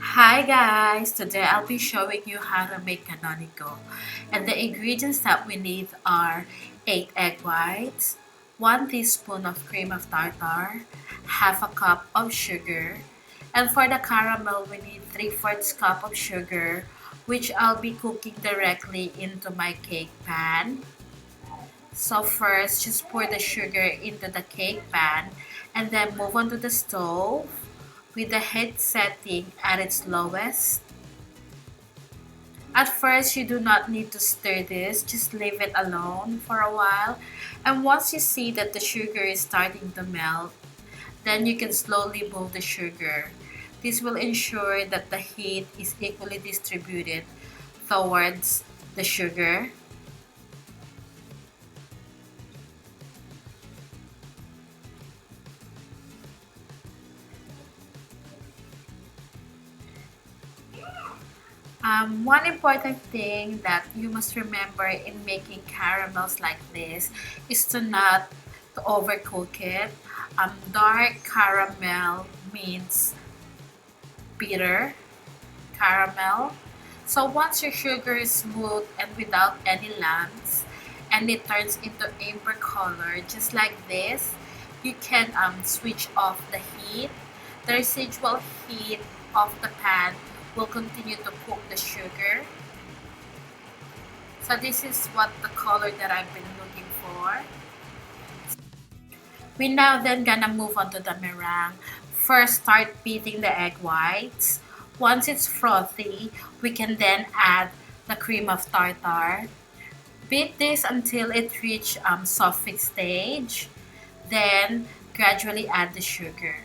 Hi guys! Today I'll be showing you how to make Canonigo. And the ingredients that we need are 8 egg whites, 1 teaspoon of cream of tartar, half a cup of sugar, and for the caramel we need 3/4 cup of sugar, which I'll be cooking directly into my cake pan. So first, just pour the sugar into the cake pan and then move on to the stove with the heat setting at its lowest. At first, you do not need to stir this, just leave it alone for a while. And once you see that the sugar is starting to melt, then you can slowly move the sugar. This will ensure that the heat is equally distributed towards the sugar. One important thing that you must remember in making caramels like this is to not to overcook it. Dark caramel means bitter caramel. So once your sugar is smooth and without any lumps, and it turns into amber color just like this, you can switch off the heat. The residual heat of the pan will continue to cook the sugar. So this is what the color that I've been looking for. We now then gonna move on to the meringue. First, start beating the egg whites. Once it's frothy, we can then add the cream of tartar. Beat this until it reaches soft stage. Then gradually add the sugar.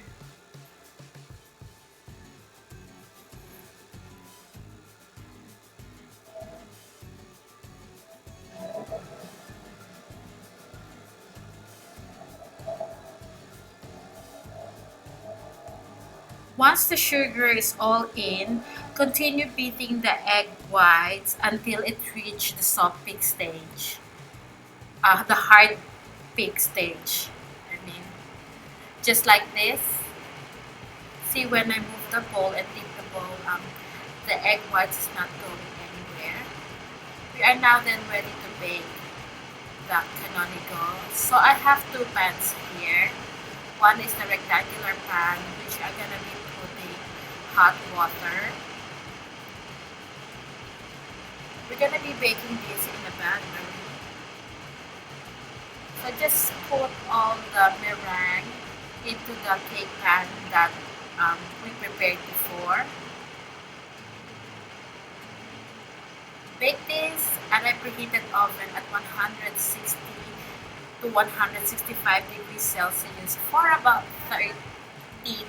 Once the sugar is all in, continue beating the egg whites until it reaches the soft peak stage. The hard peak stage. I mean, just like this. See, when I move the bowl and dip the bowl, the egg whites is not going anywhere. We are now then ready to bake the canonigo. So I have two pans here. One is the rectangular pan, which I'm gonna be putting hot water. We're gonna be baking this in the batter. So just put all the meringue into the cake pan that we prepared before. Bake this at a preheated oven at 160 to 165 degrees Celsius for about 30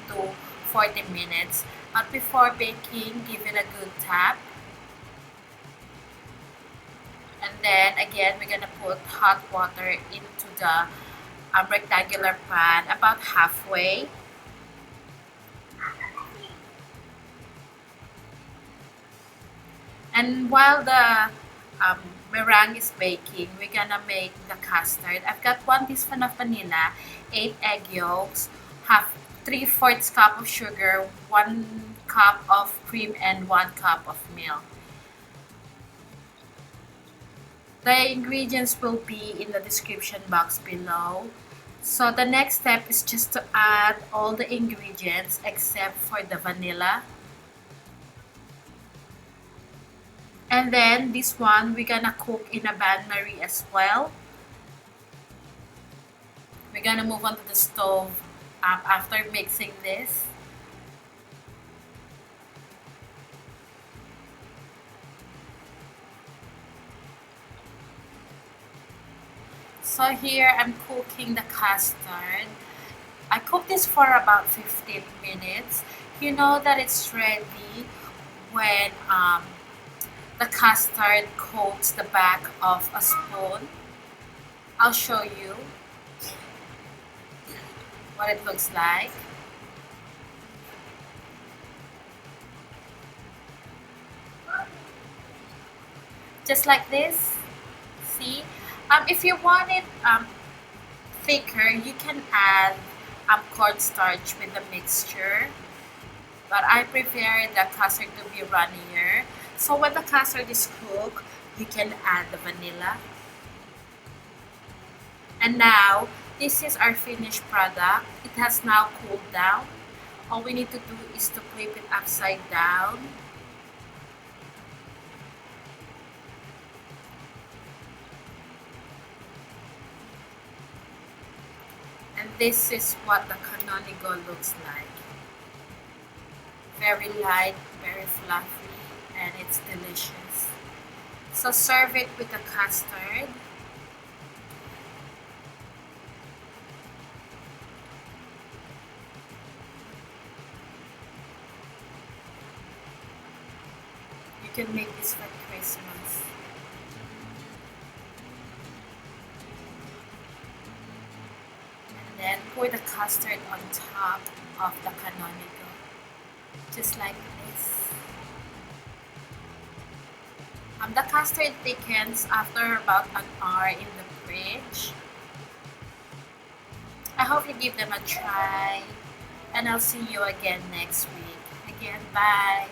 to 40 minutes. But before baking, give it a good tap. And then again, we're gonna put hot water into the rectangular pan about halfway. And while the meringue is baking, we're gonna make the custard. I've got 1 teaspoon of vanilla, 8 egg yolks, half 3/4 cup of sugar, 1 cup of cream, and 1 cup of milk. The ingredients will be in the description box below. So the next step is just to add all the ingredients except for the vanilla. And then this one, we're gonna cook in a bain-marie as well. We're gonna move on to the stove after mixing this. So here I'm cooking the custard. I cook this for about 15 minutes. You know that it's ready when the custard coats the back of a spoon. I'll show you what it looks like. Just like this. See? If you want it thicker, you can add cornstarch with the mixture. But I prefer the custard to be runnier. So when the custard is cooked, you can add the vanilla. And now, this is our finished product. It has now cooled down. All we need to do is to flip it upside down. And this is what the Canonigo looks like. Very light, very fluffy, and it's delicious. So serve it with the custard. You can make this for Christmas. And then pour the custard on top of the Canonigo. Just like this. The custard thickens after about an hour in the fridge. I hope you give them a try, and I'll see you again next week. Again, bye!